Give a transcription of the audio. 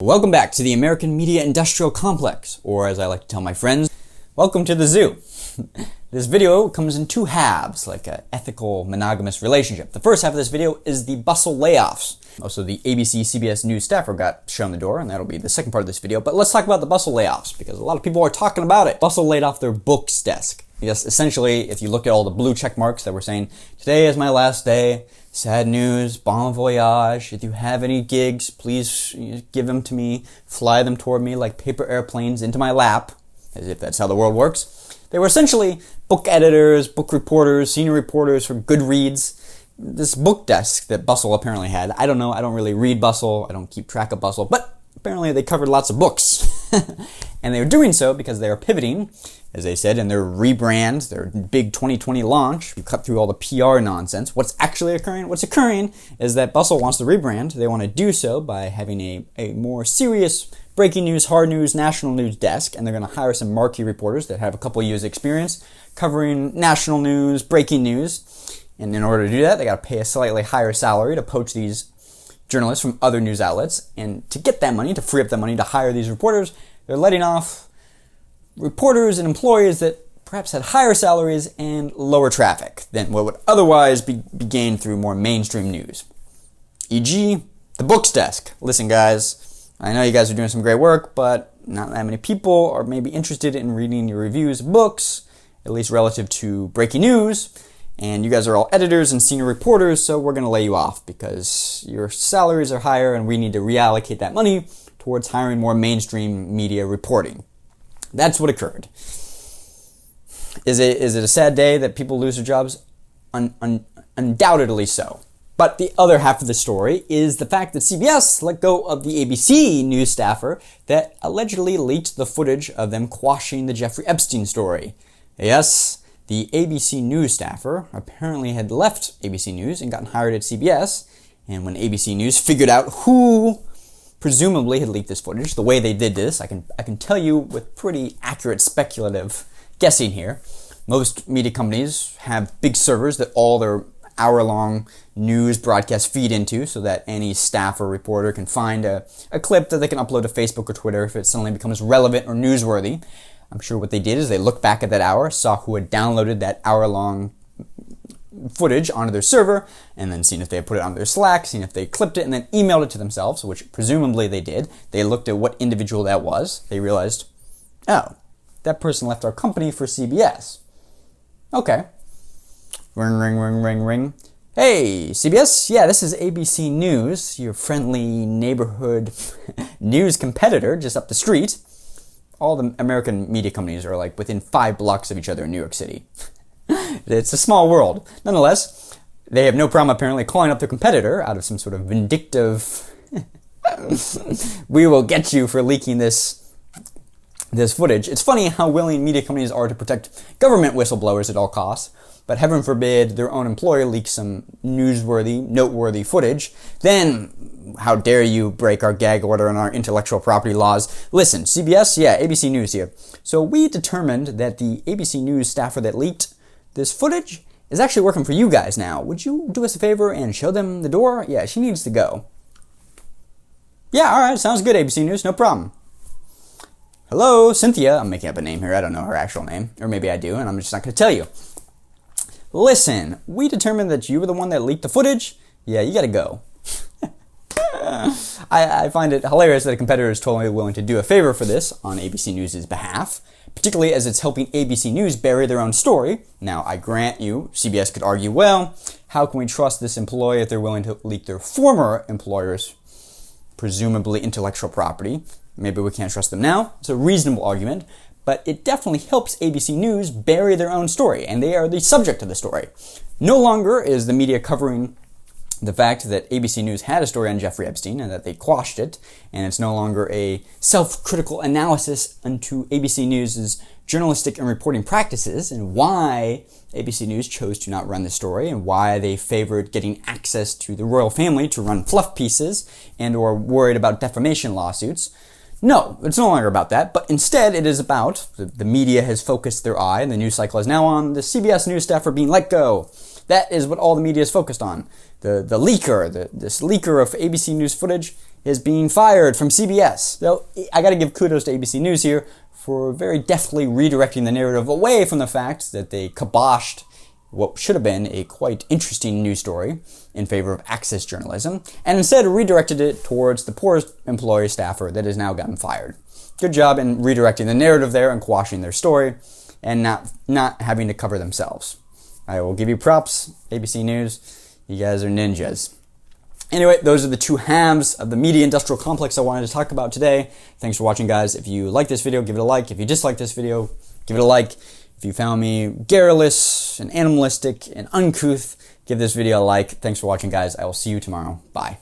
Welcome back to the American Media Industrial Complex, or as I like to tell my friends, welcome to the zoo. This video comes in two halves, like an ethical monogamous relationship. The first half of this video is the Bustle Layoffs. Also, the ABC, CBS news staffer got shown the door, and that'll be the second part of this video. But let's talk about the Bustle Layoffs, because a lot of people are talking about it. Bustle laid off their books desk. Yes, essentially, if you look at all the blue check marks that were saying, today is my last day, sad news, bon voyage, if you have any gigs, please give them to me, fly them toward me like paper airplanes into my lap, as if that's how the world works. They were essentially book editors, book reporters, senior reporters for Goodreads. This book desk that Bustle apparently had, I don't know, I don't really read Bustle, I don't keep track of Bustle, but apparently they covered lots of books. And they were doing so because they are pivoting, as they said, in their rebrand, their big 2020 launch. You cut through all the PR nonsense. What's actually occurring? What's occurring is that Bustle wants to rebrand. They want to do so by having a more serious breaking news, hard news, national news desk, and they're going to hire some marquee reporters that have a couple years experience covering national news, breaking news. And in order to do that, they got to pay a slightly higher salary to poach these journalists from other news outlets. And to get that money, to free up that money to hire these reporters, they're letting off reporters and employees that perhaps had higher salaries and lower traffic than what would otherwise be gained through more mainstream news. E.g., the books desk. Listen, guys, I know you guys are doing some great work, but not that many people are maybe interested in reading your reviews of books, at least relative to breaking news. And you guys are all editors and senior reporters, so we're going to lay you off because your salaries are higher and we need to reallocate that money towards hiring more mainstream media reporting. That's what occurred. Is it a sad day that people lose their jobs? Undoubtedly so. But the other half of the story is the fact that CBS let go of the ABC news staffer that allegedly leaked the footage of them quashing the Jeffrey Epstein story. Yes, the ABC News staffer apparently had left ABC News and gotten hired at CBS, and when ABC News figured out who presumably had leaked this footage, the way they did this, I can tell you with pretty accurate speculative guessing here. Most media companies have big servers that all their hour-long news broadcasts feed into so that any staff or reporter can find a clip that they can upload to Facebook or Twitter if it suddenly becomes relevant or newsworthy. I'm sure what they did is they looked back at that hour, saw who had downloaded that hour-long footage onto their server, and then seen if they had put it on their Slack, seen if they clipped it, and then emailed it to themselves, which presumably they did. They looked at what individual that was. They realized, oh, that person left our company for CBS. Okay. Ring, ring, ring, ring, ring. Hey, CBS? Yeah, this is ABC News, your friendly neighborhood news competitor just up the street. All the American media companies are like within 5 blocks of each other in New York City. It's a small world. Nonetheless, they have no problem apparently calling up their competitor out of some sort of vindictive we will get you for leaking this footage. It's funny how willing media companies are to protect government whistleblowers at all costs, but heaven forbid their own employer leaks some newsworthy, noteworthy footage. Then, how dare you break our gag order and our intellectual property laws? Listen, CBS, yeah, ABC News here. So we determined that the ABC News staffer that leaked this footage is actually working for you guys now. Would you do us a favor and show them the door? Yeah, she needs to go. Yeah, all right, sounds good, ABC News, no problem. Hello, Cynthia. I'm making up a name here. I don't know her actual name. Or maybe I do, and I'm just not going to tell you. Listen, we determined that you were the one that leaked the footage. Yeah, you got to go. I find it hilarious that a competitor is totally willing to do a favor for this on ABC News' behalf, particularly as it's helping ABC News bury their own story. Now, I grant you, CBS could argue, well, how can we trust this employee if they're willing to leak their former employer's presumably intellectual property? Maybe we can't trust them now. It's a reasonable argument, but it definitely helps ABC News bury their own story, and they are the subject of the story. No longer is the media covering the fact that ABC News had a story on Jeffrey Epstein and that they quashed it, and it's no longer a self-critical analysis into ABC News' journalistic and reporting practices and why ABC News chose to not run the story and why they favored getting access to the royal family to run fluff pieces and or worried about defamation lawsuits. No, it's no longer about that, but instead it is about, the media has focused their eye, and the news cycle is now on the CBS news staffer being let go. That is what all the media is focused on. The leaker, this leaker of ABC News footage is being fired from CBS. So I got to give kudos to ABC News here for very deftly redirecting the narrative away from the fact that they kiboshed what should have been a quite interesting news story in favor of access journalism, and instead redirected it towards the poorest employee staffer that has now gotten fired. Good job in redirecting the narrative there and quashing their story and not having to cover themselves. I will give you props, ABC News. You guys are ninjas. Anyway, those are the two halves of the media industrial complex I wanted to talk about today. Thanks for watching, guys. If you like this video, give it a like. If you dislike this video, give it a like. If you found me garrulous and animalistic and uncouth, give this video a like. Thanks for watching, guys. I will see you tomorrow. Bye.